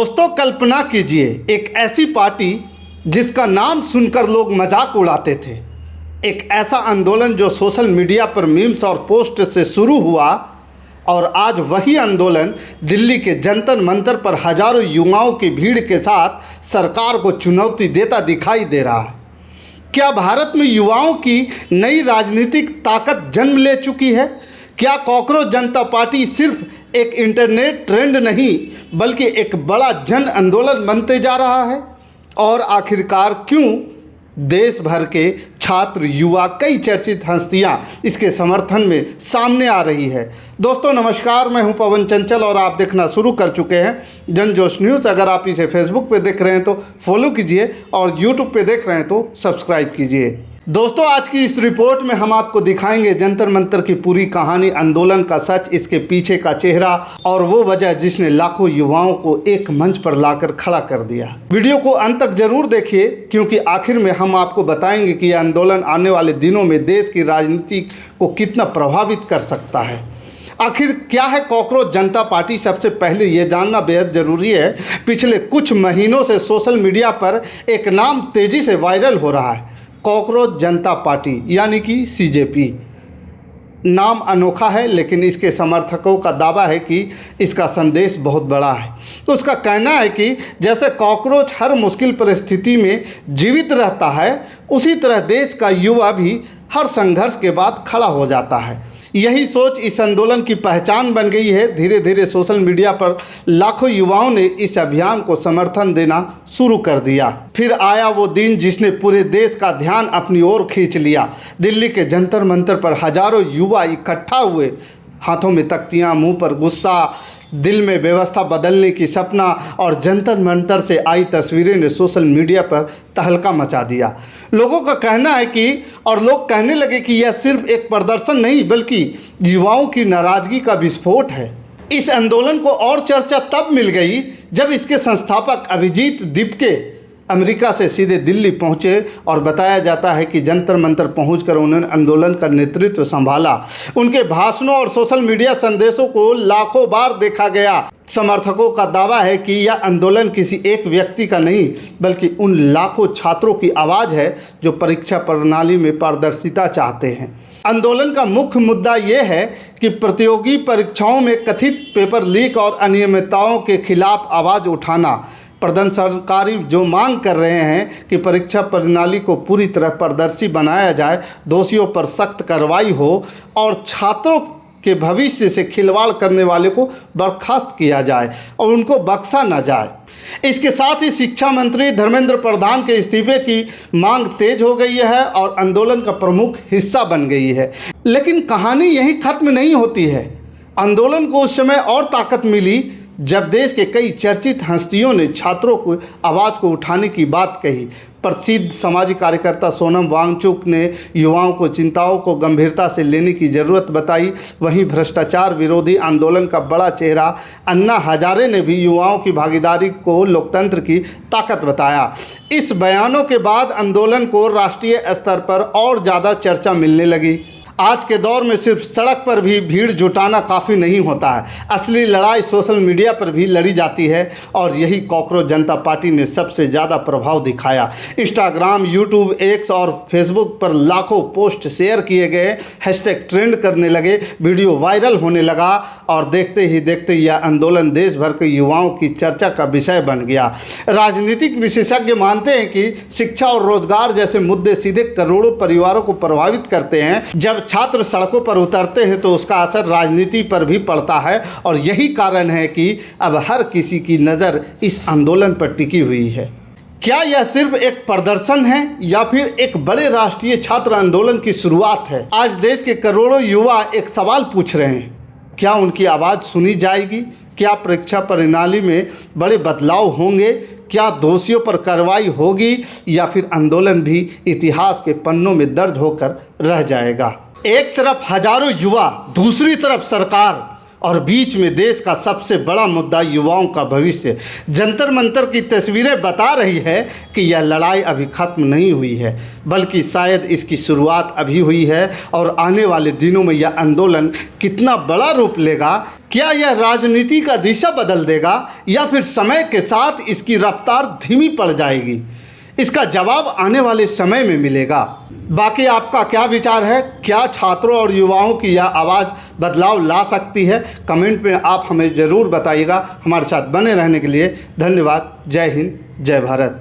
दोस्तों, कल्पना कीजिए एक ऐसी पार्टी जिसका नाम सुनकर लोग मजाक उड़ाते थे। एक ऐसा आंदोलन जो सोशल मीडिया पर मीम्स और पोस्ट से शुरू हुआ और आज वही आंदोलन दिल्ली के जंतर मंतर पर हजारों युवाओं की भीड़ के साथ सरकार को चुनौती देता दिखाई दे रहा है। क्या भारत में युवाओं की नई राजनीतिक ताकत जन्म ले चुकी है? क्या कॉकरोच जनता पार्टी सिर्फ एक इंटरनेट ट्रेंड नहीं बल्कि एक बड़ा जन आंदोलन बनते जा रहा है? और आखिरकार क्यों देश भर के छात्र, युवा, कई चर्चित हस्तियां इसके समर्थन में सामने आ रही है? दोस्तों नमस्कार, मैं हूं पवन चंचल और आप देखना शुरू कर चुके हैं जनजोश न्यूज़। अगर आप इसे फेसबुक पे देख रहे हैं तो फॉलो कीजिए और यूट्यूब पे देख रहे हैं तो सब्सक्राइब कीजिए। दोस्तों, आज की इस रिपोर्ट में हम आपको दिखाएंगे जंतर मंतर की पूरी कहानी, आंदोलन का सच, इसके पीछे का चेहरा और वो वजह जिसने लाखों युवाओं को एक मंच पर लाकर खड़ा कर दिया। वीडियो को अंत तक जरूर देखिए क्योंकि आखिर में हम आपको बताएंगे कि यह आंदोलन आने वाले दिनों में देश की राजनीति को कितना प्रभावित कर सकता है। आखिर क्या है कॉकरोच जनता पार्टी? सबसे पहले ये जानना बेहद ज़रूरी है। पिछले कुछ महीनों से सोशल मीडिया पर एक नाम तेज़ी से वायरल हो रहा है, कॉकरोच जनता पार्टी यानी कि सीजेपी। नाम अनोखा है लेकिन इसके समर्थकों का दावा है कि इसका संदेश बहुत बड़ा है। तो उसका कहना है कि जैसे कॉकरोच हर मुश्किल परिस्थिति में जीवित रहता है, उसी तरह देश का युवा भी हर संघर्ष के बाद खड़ा हो जाता है। यही सोच इस आंदोलन की पहचान बन गई है। धीरे धीरे सोशल मीडिया पर लाखों युवाओं ने इस अभियान को समर्थन देना शुरू कर दिया। फिर आया वो दिन जिसने पूरे देश का ध्यान अपनी ओर खींच लिया। दिल्ली के जंतर मंतर पर हजारों युवा इकट्ठा हुए, हाथों में तख्तियां, मुंह पर गुस्सा, दिल में व्यवस्था बदलने की सपना, और जंतर मंतर से आई तस्वीरें ने सोशल मीडिया पर तहलका मचा दिया। लोगों का कहना है कि और लोग कहने लगे कि यह सिर्फ एक प्रदर्शन नहीं बल्कि युवाओं की नाराज़गी का विस्फोट है। इस आंदोलन को और चर्चा तब मिल गई जब इसके संस्थापक अभिजीत दीपके अमेरिका से सीधे दिल्ली पहुंचे और बताया जाता है कि जंतर मंतर पहुंचकर उन्होंने आंदोलन का नेतृत्व संभाला। उनके भाषणों और सोशल मीडिया संदेशों को लाखों बार देखा गया। समर्थकों का दावा है कि यह आंदोलन किसी एक व्यक्ति का नहीं बल्कि उन लाखों छात्रों की आवाज़ है जो परीक्षा प्रणाली में पारदर्शिता चाहते हैं। आंदोलन का मुख्य मुद्दा यह है कि प्रतियोगी परीक्षाओं में कथित पेपर लीक और अनियमितताओं के खिलाफ आवाज़ उठाना। प्रदर्शनकारी जो मांग कर रहे हैं कि परीक्षा प्रणाली को पूरी तरह पारदर्शी बनाया जाए, दोषियों पर सख्त कार्रवाई हो और छात्रों के भविष्य से खिलवाड़ करने वाले को बर्खास्त किया जाए और उनको बख्शा न जाए। इसके साथ ही शिक्षा मंत्री धर्मेंद्र प्रधान के इस्तीफे की मांग तेज हो गई है और आंदोलन का प्रमुख हिस्सा बन गई है। लेकिन कहानी यहीं खत्म नहीं होती है। आंदोलन को उस समय और ताकत मिली जब देश के कई चर्चित हस्तियों ने छात्रों को आवाज़ को उठाने की बात कही। प्रसिद्ध सामाजिक कार्यकर्ता सोनम वांगचुक ने युवाओं को चिंताओं को गंभीरता से लेने की ज़रूरत बताई। वहीं भ्रष्टाचार विरोधी आंदोलन का बड़ा चेहरा अन्ना हजारे ने भी युवाओं की भागीदारी को लोकतंत्र की ताकत बताया। इस बयानों के बाद आंदोलन को राष्ट्रीय स्तर पर और ज़्यादा चर्चा मिलने लगी। आज के दौर में सिर्फ सड़क पर भी भीड़ जुटाना काफ़ी नहीं होता है, असली लड़ाई सोशल मीडिया पर भी लड़ी जाती है और यही कॉकरोच जनता पार्टी ने सबसे ज़्यादा प्रभाव दिखाया। इंस्टाग्राम, यूट्यूब, एक्स और फेसबुक पर लाखों पोस्ट शेयर किए गए, हैशटैग ट्रेंड करने लगे, वीडियो वायरल होने लगा और देखते ही देखते यह आंदोलन देश भर के युवाओं की चर्चा का विषय बन गया। राजनीतिक विशेषज्ञ मानते हैं कि शिक्षा और रोजगार जैसे मुद्दे सीधे करोड़ों परिवारों को प्रभावित करते हैं। जब छात्र सड़कों पर उतरते हैं तो उसका असर राजनीति पर भी पड़ता है और यही कारण है कि अब हर किसी की नज़र इस आंदोलन पर टिकी हुई है। क्या यह सिर्फ एक प्रदर्शन है या फिर एक बड़े राष्ट्रीय छात्र आंदोलन की शुरुआत है? आज देश के करोड़ों युवा एक सवाल पूछ रहे हैं, क्या उनकी आवाज़ सुनी जाएगी? क्या परीक्षा प्रणाली में बड़े बदलाव होंगे? क्या दोषियों पर कार्रवाई होगी या फिर आंदोलन भी इतिहास के पन्नों में दर्ज होकर रह जाएगा? एक तरफ हजारों युवा, दूसरी तरफ सरकार और बीच में देश का सबसे बड़ा मुद्दा युवाओं का भविष्य। जंतर मंतर की तस्वीरें बता रही है कि यह लड़ाई अभी ख़त्म नहीं हुई है, बल्कि शायद इसकी शुरुआत अभी हुई है। और आने वाले दिनों में यह आंदोलन कितना बड़ा रूप लेगा, क्या यह राजनीति का दिशा बदल देगा या फिर समय के साथ इसकी रफ्तार धीमी पड़ जाएगी, इसका जवाब आने वाले समय में मिलेगा। बाकी आपका क्या विचार है? क्या छात्रों और युवाओं की यह आवाज़ बदलाव ला सकती है? कमेंट में आप हमें ज़रूर बताइएगा। हमारे साथ बने रहने के लिए धन्यवाद। जय हिंद, जय भारत।